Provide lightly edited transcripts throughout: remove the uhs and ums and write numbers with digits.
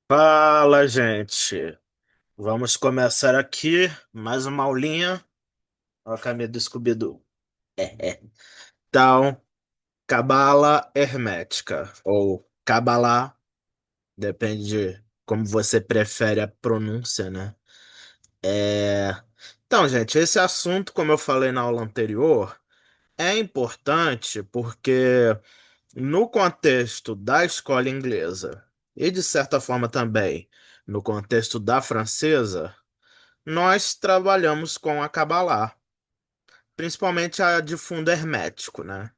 Fala, gente. Vamos começar aqui mais uma aulinha. Olha a caminha do Scooby-Doo. Então, cabala hermética, ou cabalá, depende de como você prefere a pronúncia, né? É... Então, gente, esse assunto, como eu falei na aula anterior, é importante porque no contexto da escola inglesa e, de certa forma, também no contexto da francesa, nós trabalhamos com a Kabbalah, principalmente a de fundo hermético, né?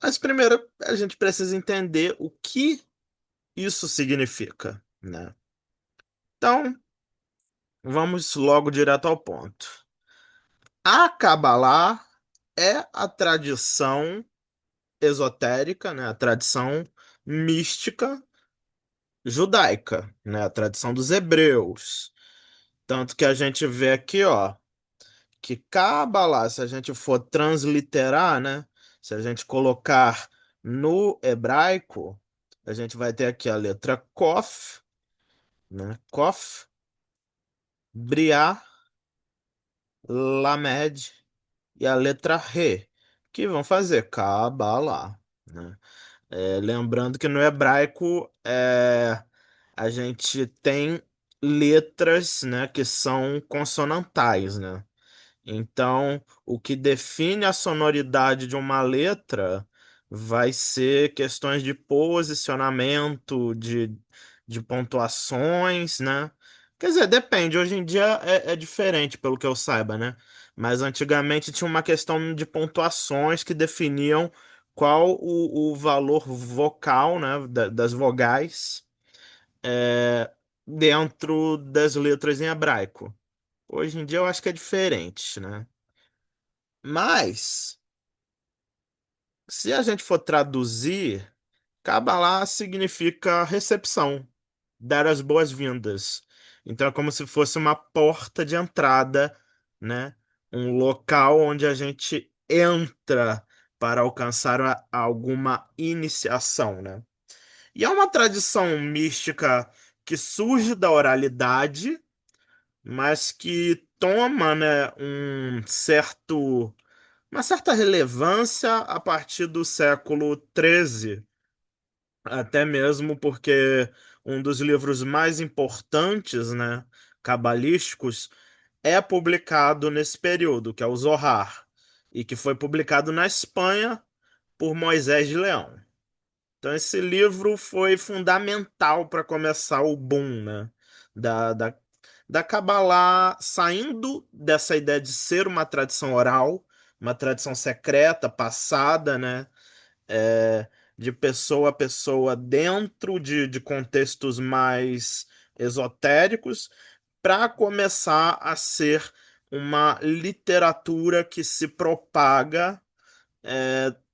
Mas primeiro a gente precisa entender o que isso significa, né? Então, vamos logo direto ao ponto. A Kabbalah é a tradição esotérica, né? A tradição mística judaica, né? A tradição dos hebreus. Tanto que a gente vê aqui, ó, que Kabbalah, se a gente for transliterar, né? Se a gente colocar no hebraico, a gente vai ter aqui a letra Kof, né? Kof, Briá, Lamed e a letra Re, que vão fazer Kabbalah, né? Lembrando que no hebraico a gente tem letras, né, que são consonantais, né? Então, o que define a sonoridade de uma letra vai ser questões de posicionamento, de pontuações, né? Quer dizer, depende. Hoje em dia é diferente, pelo que eu saiba, né? Mas antigamente tinha uma questão de pontuações que definiam qual o valor vocal, né, das vogais, é, dentro das letras em hebraico. Hoje em dia eu acho que é diferente, né? Mas, se a gente for traduzir, Kabbalah significa recepção, dar as boas-vindas. Então é como se fosse uma porta de entrada, né? Um local onde a gente entra para alcançar alguma iniciação, né? E é uma tradição mística que surge da oralidade, mas que toma, né, uma certa relevância a partir do século XIII, até mesmo porque um dos livros mais importantes, né, cabalísticos, é publicado nesse período, que é o Zohar, e que foi publicado na Espanha por Moisés de Leão. Então, esse livro foi fundamental para começar o boom, né, da, da, da Kabbalah, saindo dessa ideia de ser uma tradição oral, uma tradição secreta, passada, né, é, de pessoa a pessoa dentro de contextos mais esotéricos, para começar a ser uma literatura que se propaga,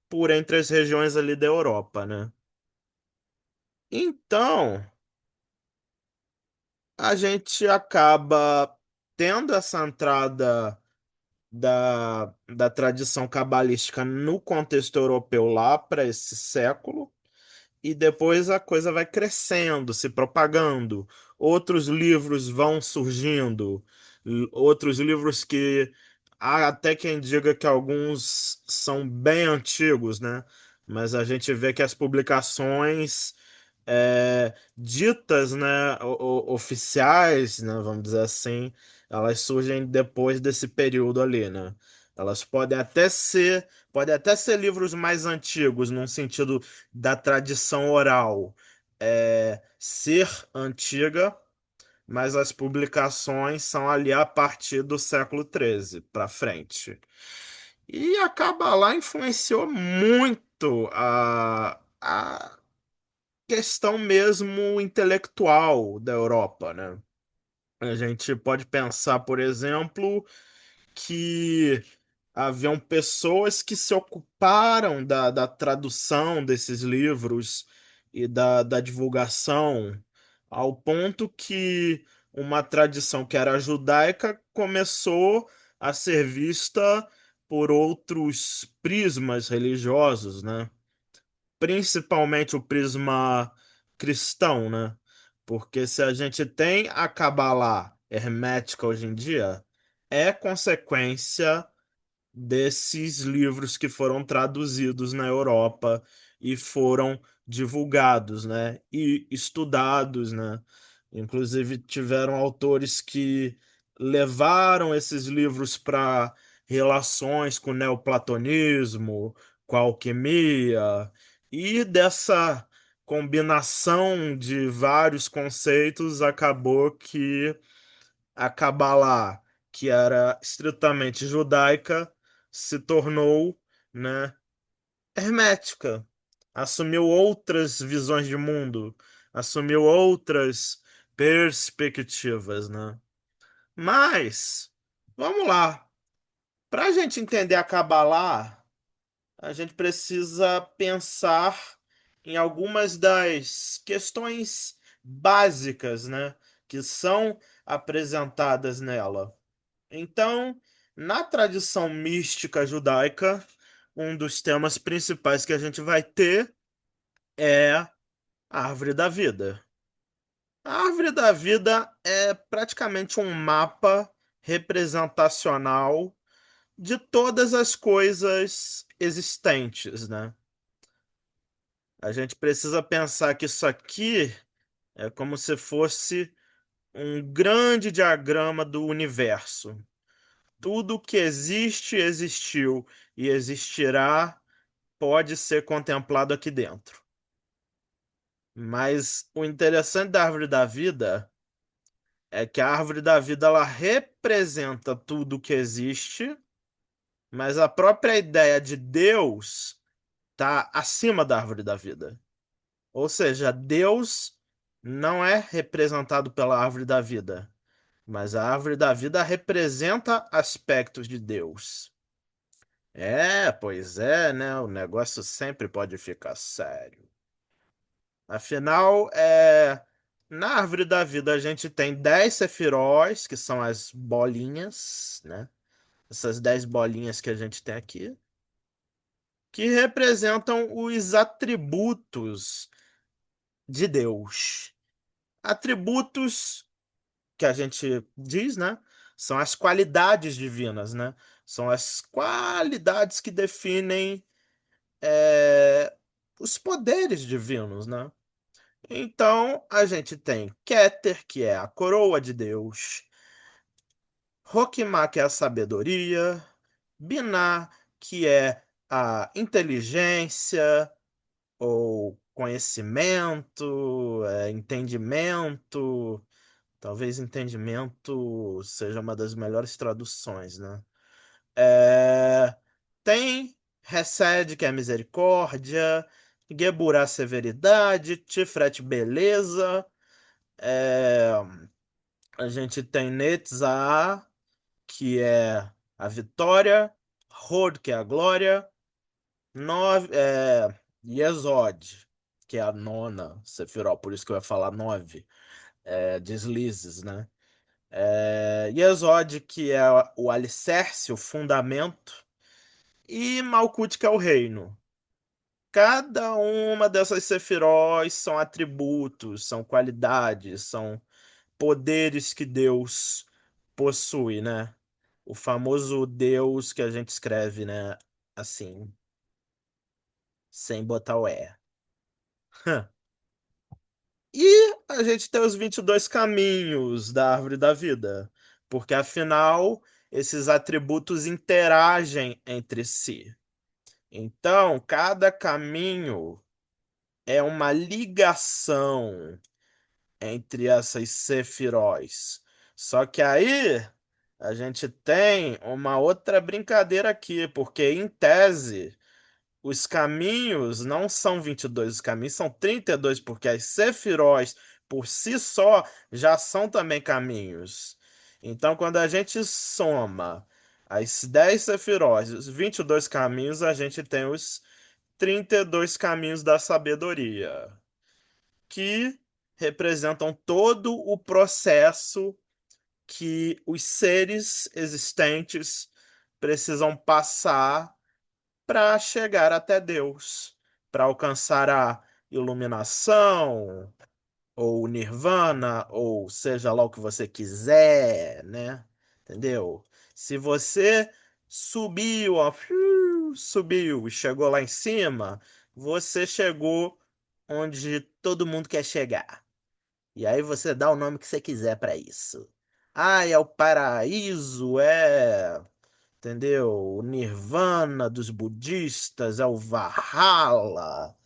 por entre as regiões ali da Europa, né? Então, a gente acaba tendo essa entrada da tradição cabalística no contexto europeu lá para esse século, e depois a coisa vai crescendo, se propagando. Outros livros vão surgindo, outros livros que há até quem diga que alguns são bem antigos, né? Mas a gente vê que as publicações ditas, né, oficiais, né, vamos dizer assim, elas surgem depois desse período ali, né? Elas podem até ser livros mais antigos, num sentido da tradição oral ser antiga, mas as publicações são ali a partir do século XIII para frente. E a Kabbalah influenciou muito a questão mesmo intelectual da Europa, né? A gente pode pensar, por exemplo, que haviam pessoas que se ocuparam da tradução desses livros e da divulgação, ao ponto que uma tradição que era judaica começou a ser vista por outros prismas religiosos, né? Principalmente o prisma cristão, né? Porque se a gente tem a Kabbalah hermética hoje em dia, é consequência desses livros que foram traduzidos na Europa e foram divulgados, né? E estudados, né? Inclusive tiveram autores que levaram esses livros para relações com o neoplatonismo, com a alquimia, e dessa combinação de vários conceitos acabou que a Kabbalah, que era estritamente judaica, se tornou, né, hermética, assumiu outras visões de mundo, assumiu outras perspectivas, né? Mas, vamos lá. Para a gente entender a Kabbalah, a gente precisa pensar em algumas das questões básicas, né, que são apresentadas nela. Então, na tradição mística judaica, um dos temas principais que a gente vai ter é a árvore da vida. A árvore da vida é praticamente um mapa representacional de todas as coisas existentes, né? A gente precisa pensar que isso aqui é como se fosse um grande diagrama do universo. Tudo que existe, existiu e existirá pode ser contemplado aqui dentro. Mas o interessante da árvore da vida é que a árvore da vida ela representa tudo que existe, mas a própria ideia de Deus está acima da árvore da vida. Ou seja, Deus não é representado pela árvore da vida, mas a árvore da vida representa aspectos de Deus. É, pois é, né? O negócio sempre pode ficar sério. Afinal, na árvore da vida a gente tem 10 sefirós, que são as bolinhas, né? Essas 10 bolinhas que a gente tem aqui, que representam os atributos de Deus. Atributos que a gente diz, né? São as qualidades divinas, né? São as qualidades que definem é, os poderes divinos, né? Então, a gente tem Keter, que é a coroa de Deus, Rokmah, que é a sabedoria, Binah, que é a inteligência ou conhecimento, entendimento. Talvez entendimento seja uma das melhores traduções, né? É, Tem Hesed, que é misericórdia, Geburah, severidade, Tiferet, beleza. É, a gente tem Netzah, que é a vitória, Hod, que é a glória, Yesod, que é a nona Sefirot, por isso que eu ia falar nove, deslizes, né? Yesod, que é o alicerce, o fundamento, e Malkuth, que é o reino. Cada uma dessas sefirós são atributos, são qualidades, são poderes que Deus possui, né? O famoso Deus que a gente escreve, né? Assim, sem botar o E. E a gente tem os 22 caminhos da árvore da vida, porque afinal esses atributos interagem entre si. Então, cada caminho é uma ligação entre essas sefirós. Só que aí a gente tem uma outra brincadeira aqui, porque em tese os caminhos não são 22, os caminhos são 32, porque as sefirós por si só já são também caminhos. Então, quando a gente soma as 10 sefirós e os 22 caminhos, a gente tem os 32 caminhos da sabedoria, que representam todo o processo que os seres existentes precisam passar para chegar até Deus, para alcançar a iluminação, ou nirvana, ou seja lá o que você quiser, né? Entendeu? Se você subiu, ó, subiu e chegou lá em cima, você chegou onde todo mundo quer chegar. E aí você dá o nome que você quiser para isso. Ah, é o paraíso, entendeu? O Nirvana dos budistas, é o Valhalla,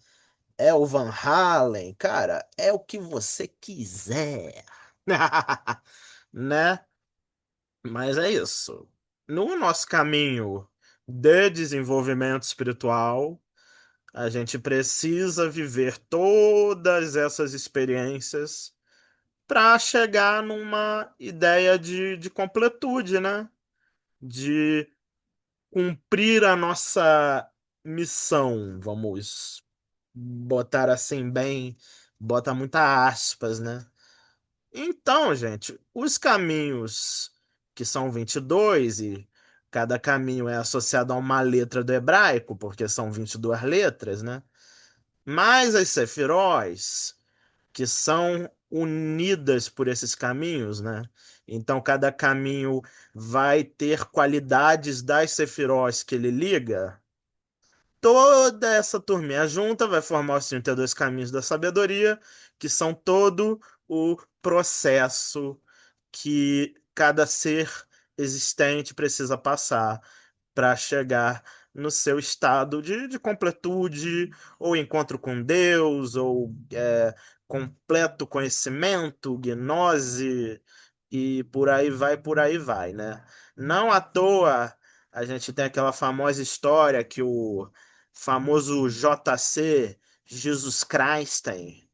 é o Van Halen, cara, é o que você quiser. Né? Mas é isso. No nosso caminho de desenvolvimento espiritual, a gente precisa viver todas essas experiências para chegar numa ideia de completude, né? De cumprir a nossa missão, vamos botar assim bem, bota muita aspas, né? Então, gente, os caminhos que são 22 e cada caminho é associado a uma letra do hebraico, porque são 22 letras, né? Mais as sefirós, que são unidas por esses caminhos, né? Então, cada caminho vai ter qualidades das sefirós que ele liga. Toda essa turminha junta vai formar os 32 caminhos da sabedoria, que são todo o processo que cada ser existente precisa passar para chegar no seu estado de completude, ou encontro com Deus, ou completo conhecimento, gnose, e por aí vai, né? Não à toa a gente tem aquela famosa história que o famoso JC, Jesus Christen,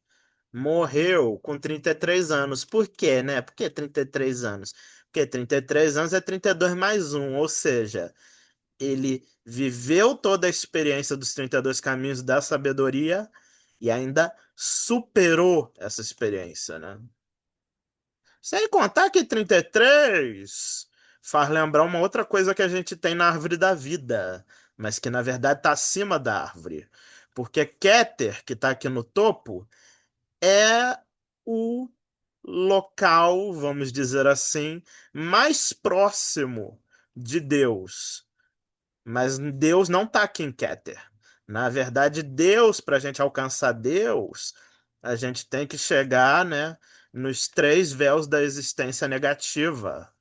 morreu com 33 anos. Por quê, né? Por que 33 anos? Porque 33 anos é 32 mais um, ou seja, ele viveu toda a experiência dos 32 caminhos da sabedoria e ainda superou essa experiência, né? Sem contar que 33 faz lembrar uma outra coisa que a gente tem na árvore da vida, mas que na verdade está acima da árvore. Porque Keter, que está aqui no topo, é o local, vamos dizer assim, mais próximo de Deus. Mas Deus não está aqui em Keter. Na verdade, Deus, para a gente alcançar Deus, a gente tem que chegar, né, nos três véus da existência negativa.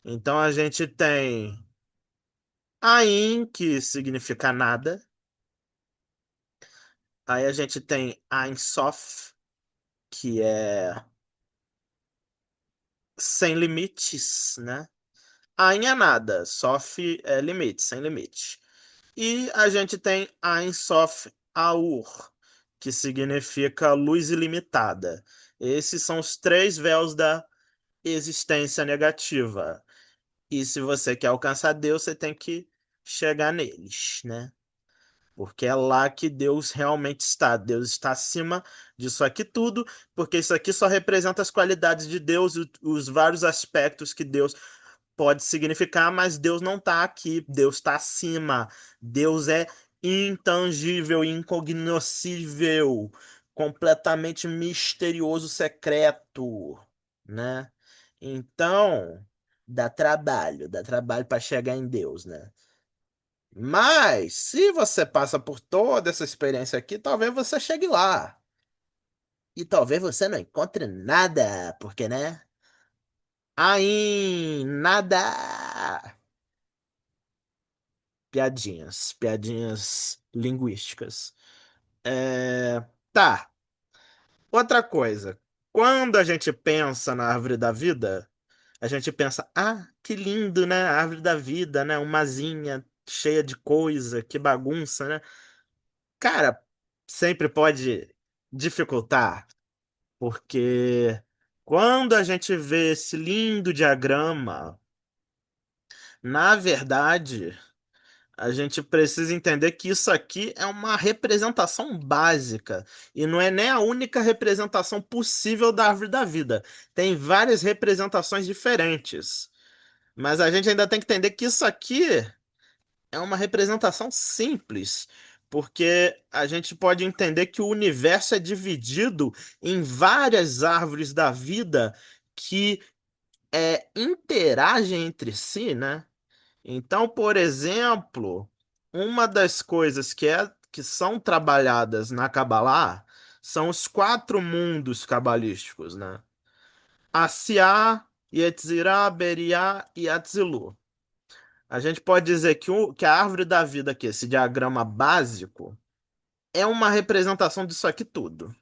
Então a gente tem Ain, que significa nada. Aí a gente tem Ein Sof, que é sem limites, né? Ain é nada, Sof é limite, sem limite. E a gente tem Ein Sof Aur, que significa luz ilimitada. Esses são os três véus da existência negativa. E se você quer alcançar Deus, você tem que chegar neles, né? Porque é lá que Deus realmente está. Deus está acima disso aqui tudo, porque isso aqui só representa as qualidades de Deus, os vários aspectos que Deus pode significar, mas Deus não está aqui. Deus está acima. Deus é intangível, incognoscível, completamente misterioso, secreto, né? Então, dá trabalho para chegar em Deus, né? Mas, se você passa por toda essa experiência aqui, talvez você chegue lá. E talvez você não encontre nada, porque, né? Aí, nada. Piadinhas, piadinhas linguísticas. É... Tá, outra coisa. Quando a gente pensa na árvore da vida, a gente pensa, ah, que lindo, né? A árvore da vida, né? Uma asinha cheia de coisa, que bagunça, né? Cara, sempre pode dificultar, porque quando a gente vê esse lindo diagrama, na verdade, a gente precisa entender que isso aqui é uma representação básica e não é nem a única representação possível da árvore da vida. Tem várias representações diferentes, mas a gente ainda tem que entender que isso aqui é uma representação simples, porque a gente pode entender que o universo é dividido em várias árvores da vida que interagem entre si, né? Então, por exemplo, uma das coisas que são trabalhadas na Kabbalah são os quatro mundos cabalísticos, né? Asiá, Yetzirah, Beriá e Atzilu. A gente pode dizer que a árvore da vida aqui, esse diagrama básico, é uma representação disso aqui tudo.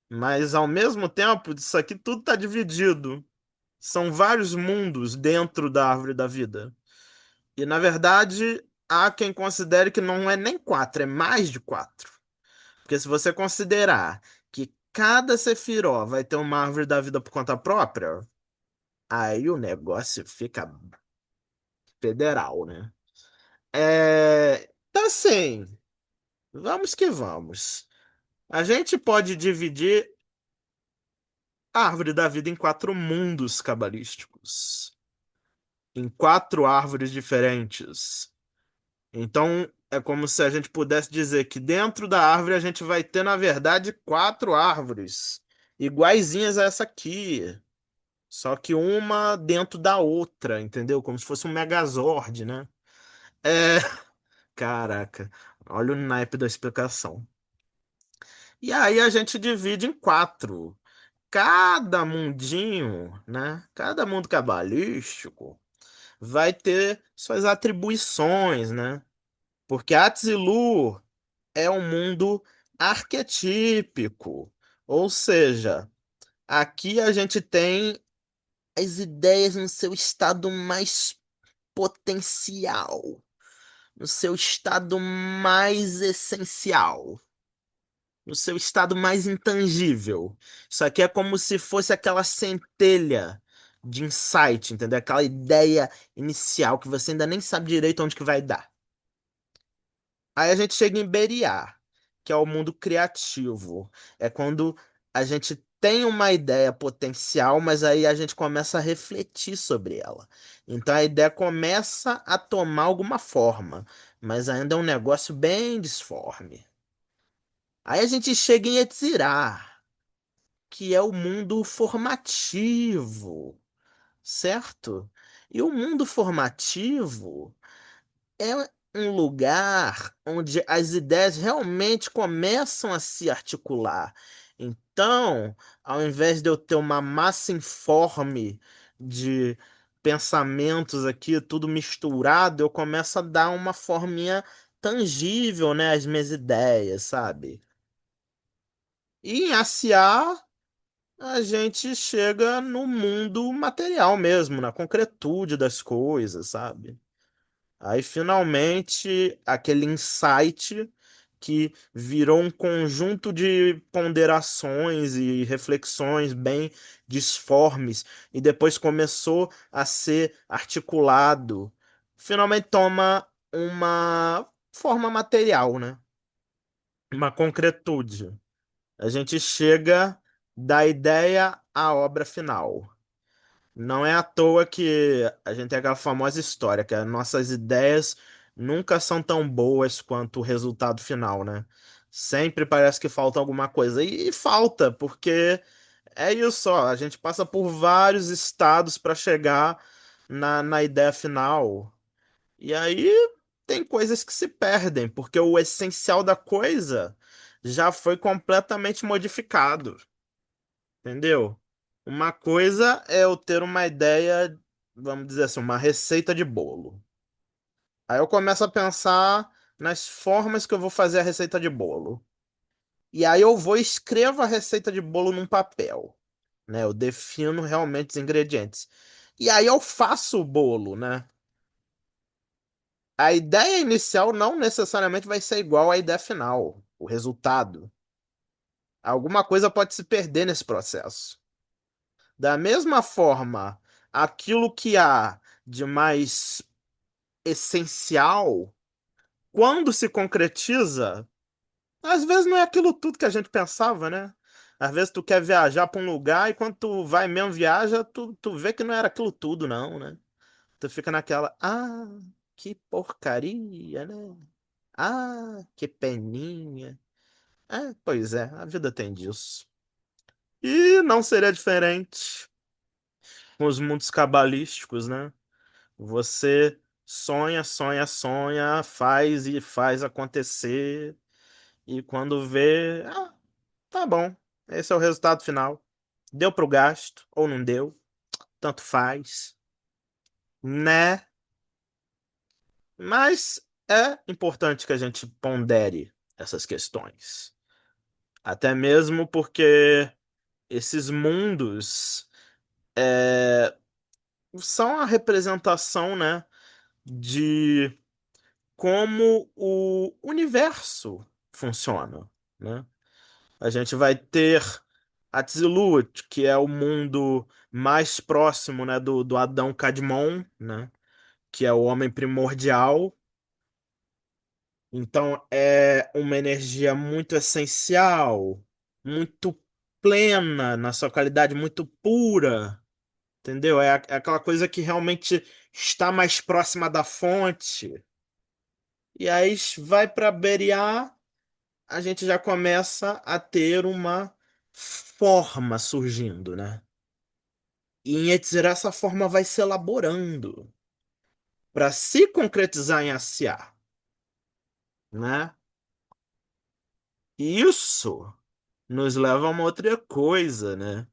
Mas, ao mesmo tempo, isso aqui tudo está dividido. São vários mundos dentro da árvore da vida. E, na verdade, há quem considere que não é nem quatro, é mais de quatro. Porque se você considerar que cada sefiró vai ter uma árvore da vida por conta própria, aí o negócio fica federal, né? Então, assim, vamos que vamos. A gente pode dividir a árvore da vida em quatro mundos cabalísticos, em quatro árvores diferentes. Então, é como se a gente pudesse dizer que dentro da árvore a gente vai ter, na verdade, quatro árvores, iguaizinhas a essa aqui, só que uma dentro da outra, entendeu? Como se fosse um Megazord, né? É, caraca, olha o naipe da explicação. E aí a gente divide em quatro. Cada mundinho, né? Cada mundo cabalístico vai ter suas atribuições, né? Porque Atzilu é um mundo arquetípico. Ou seja, aqui a gente tem as ideias no seu estado mais potencial, no seu estado mais essencial, no seu estado mais intangível. Isso aqui é como se fosse aquela centelha de insight, entendeu? Aquela ideia inicial que você ainda nem sabe direito onde que vai dar. Aí a gente chega em Beriá, que é o mundo criativo. É quando a gente tem uma ideia potencial, mas aí a gente começa a refletir sobre ela. Então a ideia começa a tomar alguma forma, mas ainda é um negócio bem disforme. Aí a gente chega em Etzirá, que é o mundo formativo, certo? E o mundo formativo é um lugar onde as ideias realmente começam a se articular. Então, ao invés de eu ter uma massa informe de pensamentos aqui, tudo misturado, eu começo a dar uma forminha tangível, né, às minhas ideias, sabe? E em Asiá, a gente chega no mundo material mesmo, na concretude das coisas, sabe? Aí finalmente aquele insight que virou um conjunto de ponderações e reflexões bem disformes e depois começou a ser articulado, finalmente toma uma forma material, né? Uma concretude. A gente chega da ideia à obra final. Não é à toa que a gente tem aquela famosa história, que as nossas ideias nunca são tão boas quanto o resultado final, né? Sempre parece que falta alguma coisa. E falta, porque é isso, ó, a gente passa por vários estados para chegar na ideia final. E aí tem coisas que se perdem, porque o essencial da coisa já foi completamente modificado. Entendeu? Uma coisa é eu ter uma ideia, vamos dizer assim, uma receita de bolo. Aí eu começo a pensar nas formas que eu vou fazer a receita de bolo. E aí eu vou e escrevo a receita de bolo num papel, né? Eu defino realmente os ingredientes. E aí eu faço o bolo, né? A ideia inicial não necessariamente vai ser igual à ideia final, o resultado. Alguma coisa pode se perder nesse processo. Da mesma forma, aquilo que há de mais essencial, quando se concretiza, às vezes não é aquilo tudo que a gente pensava, né? Às vezes tu quer viajar para um lugar e quando tu vai mesmo viaja, tu vê que não era aquilo tudo, não, né? Tu fica naquela, que porcaria, né? Ah, que peninha. É, pois é, a vida tem disso. E não seria diferente com os mundos cabalísticos, né? Você sonha, sonha, sonha, faz e faz acontecer, e quando vê, tá bom, esse é o resultado final. Deu pro gasto ou não deu, tanto faz, né? Mas é importante que a gente pondere essas questões. Até mesmo porque esses mundos são a representação, né, de como o universo funciona, né? A gente vai ter Atzilut, que é o mundo mais próximo, né, do Adão Kadmon, né, que é o homem primordial. Então é uma energia muito essencial, muito plena na sua qualidade, muito pura, entendeu? É aquela coisa que realmente está mais próxima da fonte. E aí vai para Beriá, a gente já começa a ter uma forma surgindo, né? E em Yetzirah essa forma vai se elaborando para se concretizar em Asiá, né? E isso nos leva a uma outra coisa, né?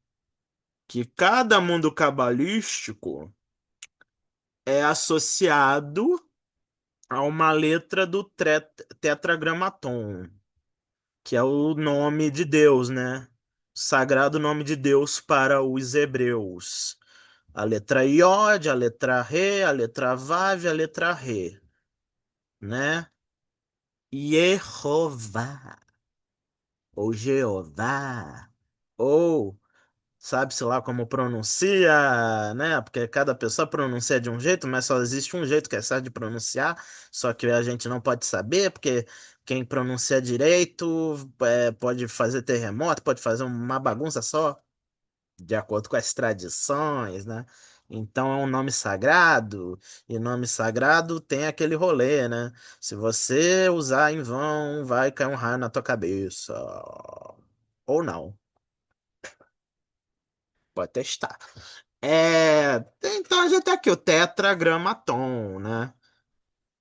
Que cada mundo cabalístico é associado a uma letra do tetragramaton, que é o nome de Deus, né? O sagrado nome de Deus para os hebreus. A letra Iod, a letra Re, a letra Vav e a letra Re, né? Yehová, ou Jeová, ou sabe-se lá como pronuncia, né? Porque cada pessoa pronuncia de um jeito, mas só existe um jeito que é certo de pronunciar, só que a gente não pode saber, porque quem pronuncia direito pode fazer terremoto, pode fazer uma bagunça só, de acordo com as tradições, né? Então é um nome sagrado, e nome sagrado tem aquele rolê, né? Se você usar em vão, vai cair um raio na tua cabeça. Ou não, pode testar. Então a gente tem aqui o tetragramaton, né?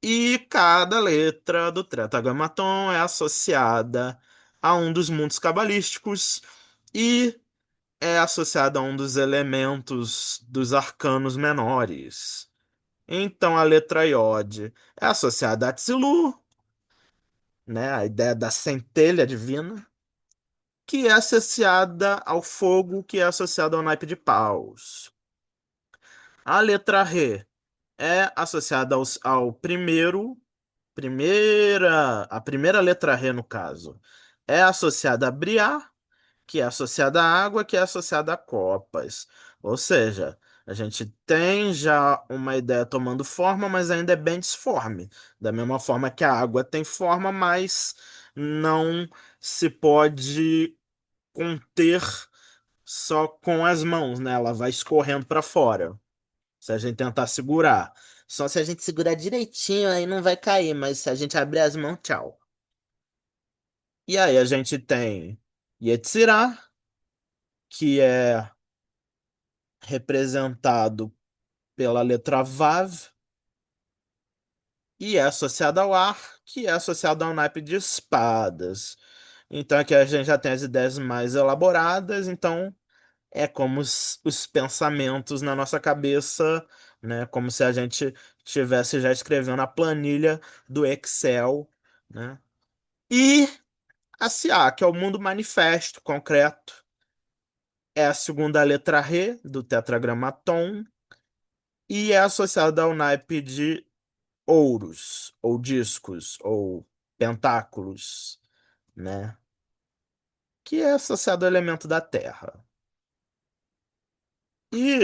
E cada letra do tetragramaton é associada a um dos mundos cabalísticos e é associada a um dos elementos dos arcanos menores. Então a letra Iod é associada a Tzilu, né? A ideia da centelha divina, que é associada ao fogo, que é associada ao naipe de paus. A letra Re é associada ao a primeira letra Re no caso, é associada a Briá, que é associada à água, que é associada a copas. Ou seja, a gente tem já uma ideia tomando forma, mas ainda é bem disforme. Da mesma forma que a água tem forma, mas não se pode conter só com as mãos, né? Ela vai escorrendo para fora. Se a gente tentar segurar. Só se a gente segurar direitinho, aí não vai cair, mas se a gente abrir as mãos, tchau. E aí a gente tem Yetzirah, que é representado pela letra Vav, e é associado ao ar, que é associado ao naipe de espadas. Então aqui a gente já tem as ideias mais elaboradas, então é como os pensamentos na nossa cabeça, né? Como se a gente estivesse já escrevendo a planilha do Excel, né? E a CA, que é o mundo manifesto, concreto, é a segunda letra Re do tetragramaton e é associada ao naipe de ouros, ou discos, ou pentáculos, né? Que é associado ao elemento da Terra. E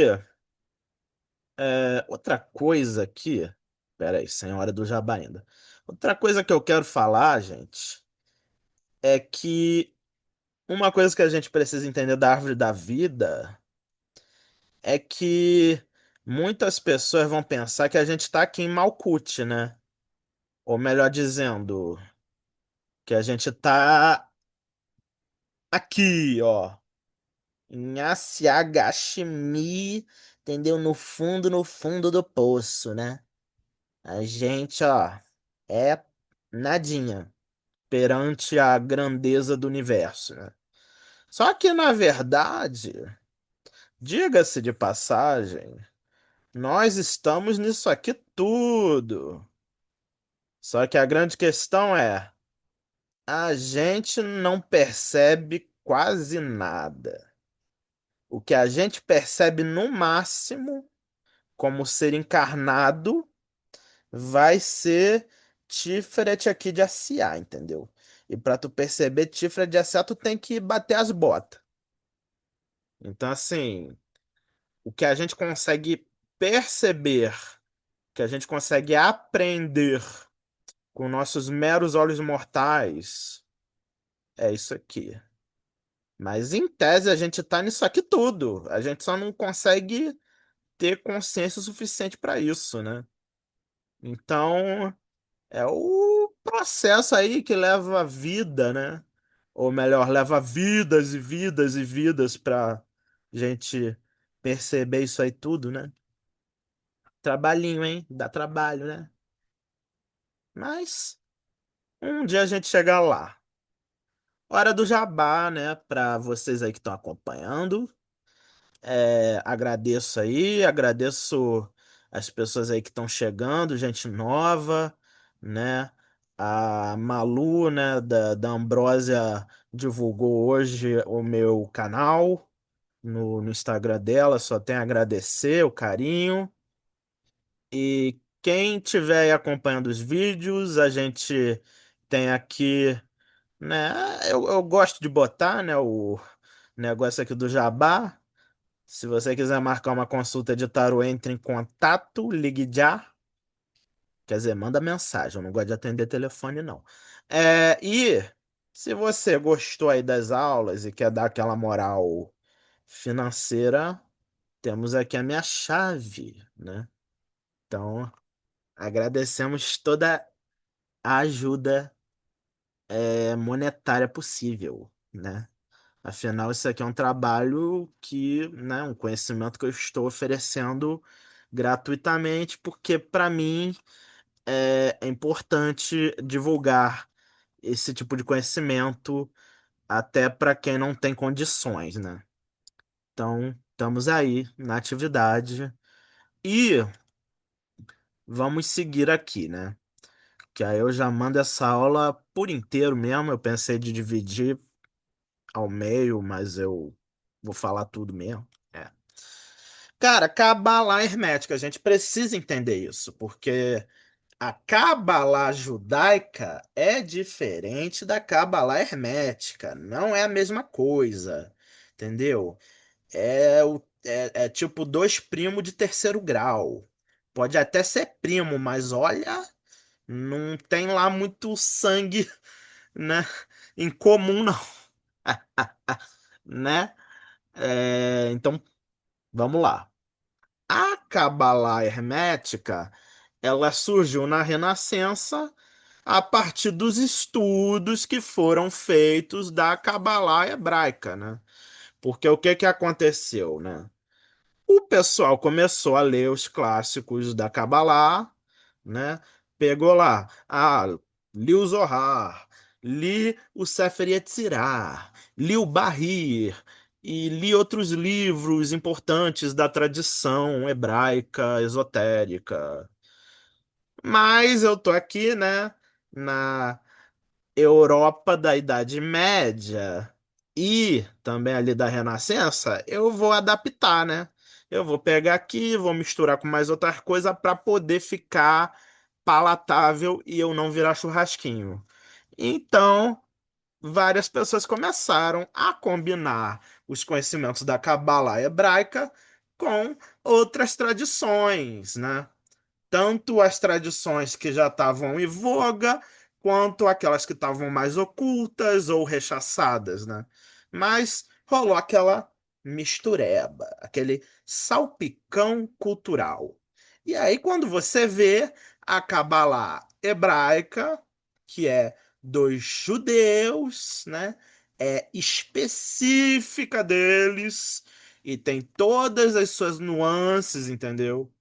outra coisa aqui. Pera aí, sem hora do jabá ainda. Outra coisa que eu quero falar, gente, é que uma coisa que a gente precisa entender da árvore da vida é que muitas pessoas vão pensar que a gente tá aqui em Malkuth, né? Ou melhor dizendo, que a gente tá aqui, ó, em Asyagashimi, entendeu? No fundo do poço, né? A gente, ó, é nadinha perante a grandeza do universo, né? Só que, na verdade, diga-se de passagem, nós estamos nisso aqui tudo. Só que a grande questão é, a gente não percebe quase nada. O que a gente percebe no máximo como ser encarnado vai ser Tiferet aqui de Asiá, entendeu? E para tu perceber Tiferet de Asiá, tu tem que bater as botas. Então, assim, o que a gente consegue perceber, que a gente consegue aprender com nossos meros olhos mortais, é isso aqui. Mas em tese a gente tá nisso aqui tudo. A gente só não consegue ter consciência suficiente para isso, né? Então, é o processo aí que leva a vida, né? Ou melhor, leva vidas e vidas e vidas pra gente perceber isso aí tudo, né? Trabalhinho, hein? Dá trabalho, né? Mas um dia a gente chega lá. Hora do jabá, né? Pra vocês aí que estão acompanhando. Agradeço aí, agradeço as pessoas aí que estão chegando, gente nova, né? A Malu, né, da Ambrósia divulgou hoje o meu canal no Instagram dela, só tenho a agradecer o carinho. E quem estiver aí acompanhando os vídeos, a gente tem aqui, né? Eu gosto de botar, né, o negócio aqui do Jabá. Se você quiser marcar uma consulta de tarô, entre em contato, ligue já. Quer dizer, manda mensagem, eu não gosto de atender telefone, não. E se você gostou aí das aulas e quer dar aquela moral financeira, temos aqui a minha chave, né? Então, agradecemos toda a ajuda monetária possível, né? Afinal, isso aqui é um trabalho que, né, um conhecimento que eu estou oferecendo gratuitamente, porque para mim é importante divulgar esse tipo de conhecimento até para quem não tem condições, né? Então, estamos aí na atividade e vamos seguir aqui, né? Que aí eu já mando essa aula por inteiro mesmo. Eu pensei de dividir ao meio, mas eu vou falar tudo mesmo. É. Cara, Cabala hermética, a gente precisa entender isso, porque a Cabala judaica é diferente da Cabala hermética, não é a mesma coisa, entendeu? É tipo dois primos de terceiro grau. Pode até ser primo, mas olha, não tem lá muito sangue, né, em comum, não, né? Então, vamos lá. A Cabala hermética, ela surgiu na Renascença a partir dos estudos que foram feitos da Cabala hebraica, né? Porque o que que aconteceu, né? O pessoal começou a ler os clássicos da Kabbalah, né? Pegou lá, li o Zohar, li o Sefer Yetzirah, li o Bahir e li outros livros importantes da tradição hebraica esotérica. Mas eu tô aqui, né, na Europa da Idade Média e também ali da Renascença, eu vou adaptar, né? Eu vou pegar aqui, vou misturar com mais outras coisas para poder ficar palatável e eu não virar churrasquinho. Então, várias pessoas começaram a combinar os conhecimentos da Cabala hebraica com outras tradições, né? Tanto as tradições que já estavam em voga, quanto aquelas que estavam mais ocultas ou rechaçadas, né? Mas rolou aquela mistureba, aquele salpicão cultural. E aí, quando você vê, a Kabbalah hebraica, que é dos judeus, né? É específica deles e tem todas as suas nuances, entendeu?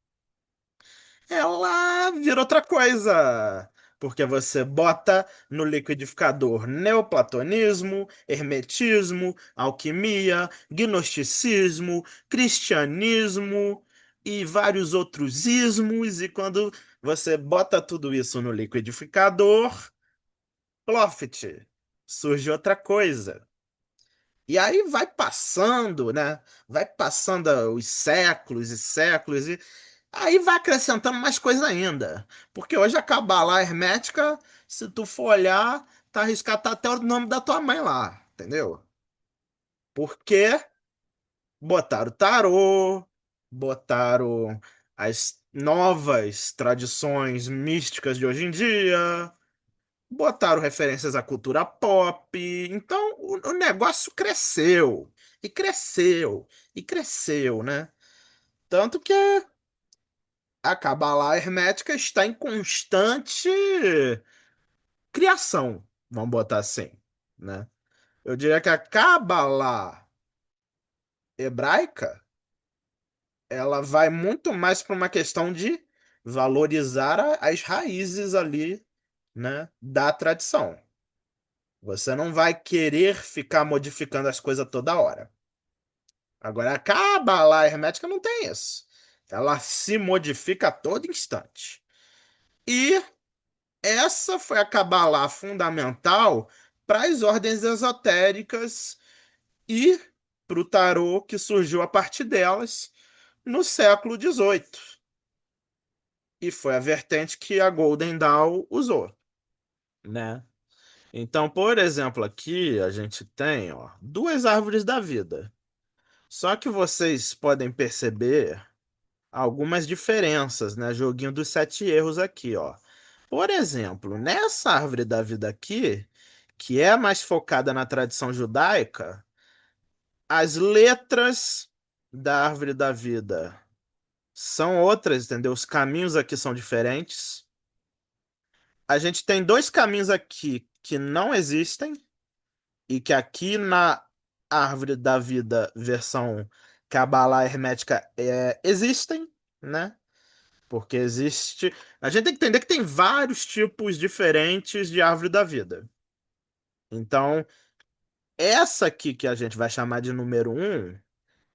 Ela vira outra coisa. Porque você bota no liquidificador neoplatonismo, hermetismo, alquimia, gnosticismo, cristianismo e vários outros ismos, e quando você bota tudo isso no liquidificador, Profit, surge outra coisa. E aí vai passando, né? Vai passando os séculos e séculos, e aí vai acrescentando mais coisa ainda. Porque hoje a Cabala Hermética, se tu for olhar, tá arriscado tá até o nome da tua mãe lá, entendeu? Porque botaram tarô, botaram as novas tradições místicas de hoje em dia, botaram referências à cultura pop. Então o negócio cresceu, e cresceu, e cresceu, né? Tanto que a Cabala Hermética está em constante criação, vamos botar assim, né? Eu diria que a Cabala hebraica, ela vai muito mais para uma questão de valorizar as raízes ali, né, da tradição. Você não vai querer ficar modificando as coisas toda hora. Agora, a Cabala Hermética não tem isso. Ela se modifica a todo instante. E essa foi a Cabala fundamental para as ordens esotéricas e para o tarô que surgiu a partir delas no século XVIII. E foi a vertente que a Golden Dawn usou, né? Então, por exemplo, aqui a gente tem, ó, duas árvores da vida. Só que vocês podem perceber algumas diferenças, né? Joguinho dos sete erros aqui, ó. Por exemplo, nessa árvore da vida aqui, que é mais focada na tradição judaica, as letras da árvore da vida são outras, entendeu? Os caminhos aqui são diferentes. A gente tem dois caminhos aqui que não existem e que aqui na árvore da vida versão Cabala Hermética existem, né? Porque existe. A gente tem que entender que tem vários tipos diferentes de árvore da vida. Então, essa aqui que a gente vai chamar de número um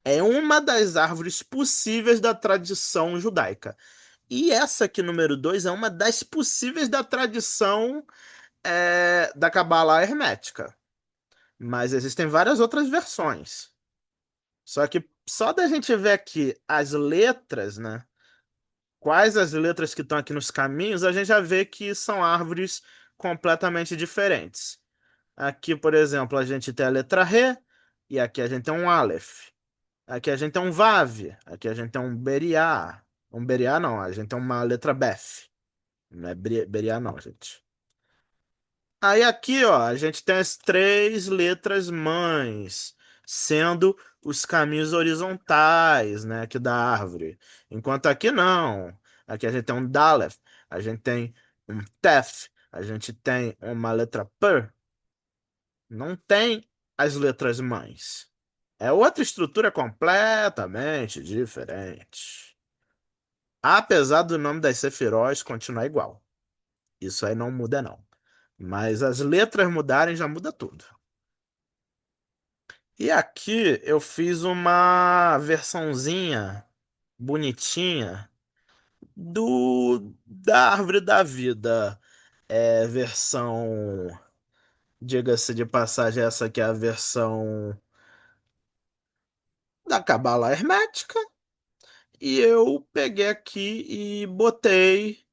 é uma das árvores possíveis da tradição judaica. E essa aqui, número dois, é uma das possíveis da tradição da Cabala Hermética. Mas existem várias outras versões. Só que só da gente ver aqui as letras, né? Quais as letras que estão aqui nos caminhos, a gente já vê que são árvores completamente diferentes. Aqui, por exemplo, a gente tem a letra Ré, e aqui a gente tem um Aleph. Aqui a gente tem um Vav, aqui a gente tem um Beriá. Um Beriá não, a gente tem uma letra Beth. Não é Beriá não, gente. Aí aqui, ó, a gente tem as três letras mães, sendo os caminhos horizontais, né, aqui da árvore. Enquanto aqui não. Aqui a gente tem um Daleth, a gente tem um Teth, a gente tem uma letra Per. Não tem as letras mães. É outra estrutura completamente diferente. Apesar do nome das Sefirós continuar igual. Isso aí não muda, não. Mas as letras mudarem já muda tudo. E aqui eu fiz uma versãozinha bonitinha do da Árvore da Vida. É versão, diga-se de passagem, essa aqui é a versão da Cabala Hermética. E eu peguei aqui e botei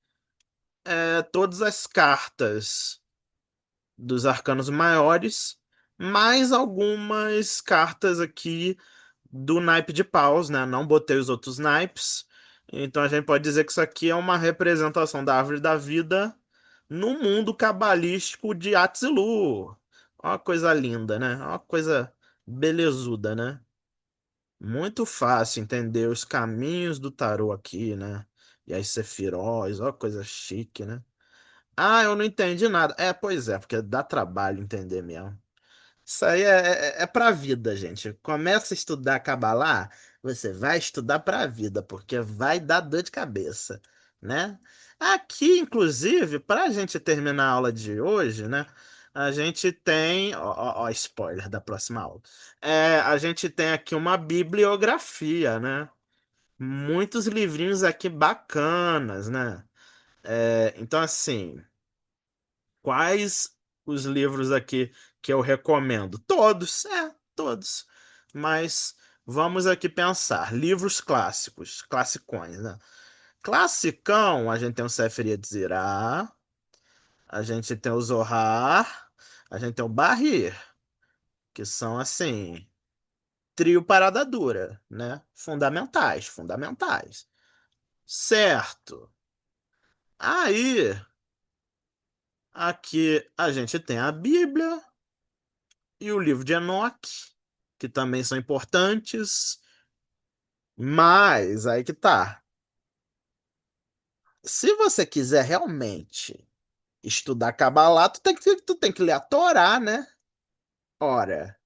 todas as cartas dos arcanos maiores, mais algumas cartas aqui do naipe de paus, né? Não botei os outros naipes. Então a gente pode dizer que isso aqui é uma representação da árvore da vida no mundo cabalístico de Atzilu. Ó, uma coisa linda, né? Ó, uma coisa belezuda, né? Muito fácil entender os caminhos do tarô aqui, né? E as sefirós, ó, coisa chique, né? Ah, eu não entendi nada. É, pois é, porque dá trabalho entender mesmo. Isso aí é pra vida, gente. Começa a estudar Kabbalah, você vai estudar pra vida, porque vai dar dor de cabeça, né? Aqui, inclusive, pra gente terminar a aula de hoje, né? A gente tem, ó, spoiler da próxima aula. A gente tem aqui uma bibliografia, né? Muitos livrinhos aqui bacanas, né? Então, assim. Quais os livros aqui que eu recomendo? Todos, todos. Mas vamos aqui pensar. Livros clássicos, classicões, né? Classicão, a gente tem o Sefer Yetzirah, a gente tem o Zohar, a gente tem o Bahir, que são assim, trio parada dura, né? Fundamentais, fundamentais. Certo. Aí, aqui a gente tem a Bíblia, e o livro de Enoque, que também são importantes, mas aí que tá. Se você quiser realmente estudar Kabbalah, tu tem que ler a Torá, né? Ora,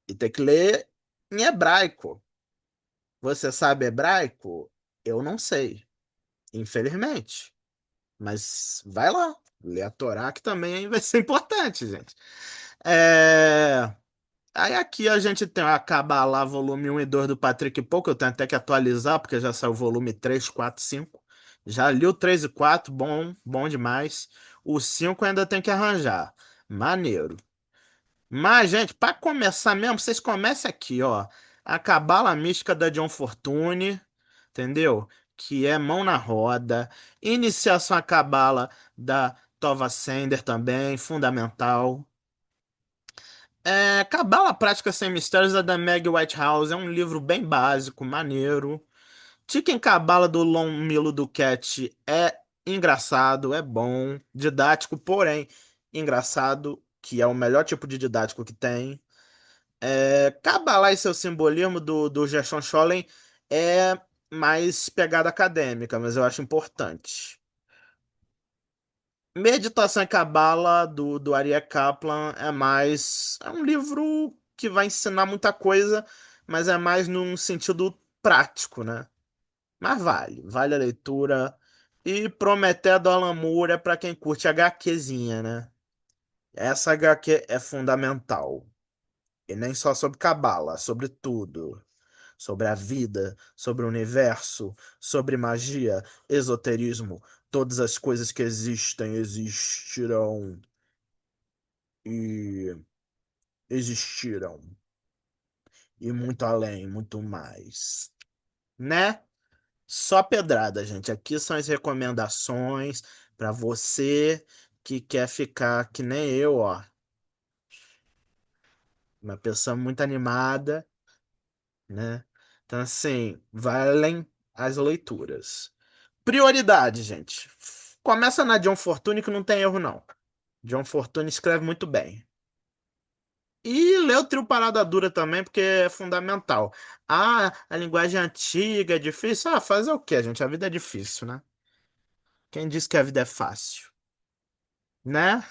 e tem que ler em hebraico. Você sabe hebraico? Eu não sei, infelizmente. Mas vai lá, lê a Torá, que também vai ser importante, gente. É... Aí aqui a gente tem a Kabbalah volume 1 e 2 do Patrick Pouco, eu tenho até que atualizar, porque já saiu o volume 3, 4, 5. Já li o 3 e 4, bom, bom demais. O 5 ainda tem que arranjar. Maneiro. Mas, gente, para começar mesmo, vocês comecem aqui, ó. A Cabala Mística da John Fortune, entendeu? Que é mão na roda. Iniciação à Cabala da Tova Sender também, fundamental. Cabala Prática Sem Mistérios é da Meg Whitehouse. É um livro bem básico, maneiro. Chicken Cabala do Lon Milo Duquette é engraçado, é bom, didático, porém engraçado, que é o melhor tipo de didático que tem. Kabbalah e seu simbolismo do Gershon Scholem é mais pegada acadêmica, mas eu acho importante. Meditação e Cabala do Aryeh Kaplan é mais. É um livro que vai ensinar muita coisa, mas é mais num sentido prático, né? Mas vale a leitura. E Prometeu do Alan Moore é pra quem curte HQzinha, né? Essa HQ é fundamental. E nem só sobre Cabala, sobre tudo. Sobre a vida, sobre o universo, sobre magia, esoterismo, todas as coisas que existem existirão e existiram. E muito além, muito mais. Né? Só pedrada, gente. Aqui são as recomendações para você que quer ficar que nem eu, ó. Uma pessoa muito animada, né? Então, assim, valem as leituras. Prioridade, gente. Começa na John Fortune que não tem erro, não. John Fortune escreve muito bem. E lê o Trio Parada Dura também, porque é fundamental. Ah, a linguagem antiga é difícil. Ah, fazer o quê, gente? A vida é difícil, né? Quem disse que a vida é fácil? Né?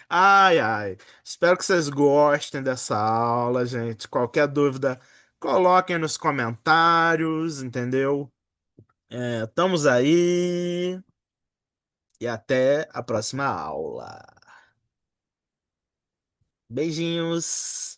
Ai, ai. Espero que vocês gostem dessa aula, gente. Qualquer dúvida, coloquem nos comentários, entendeu? Estamos aí e até a próxima aula. Beijinhos.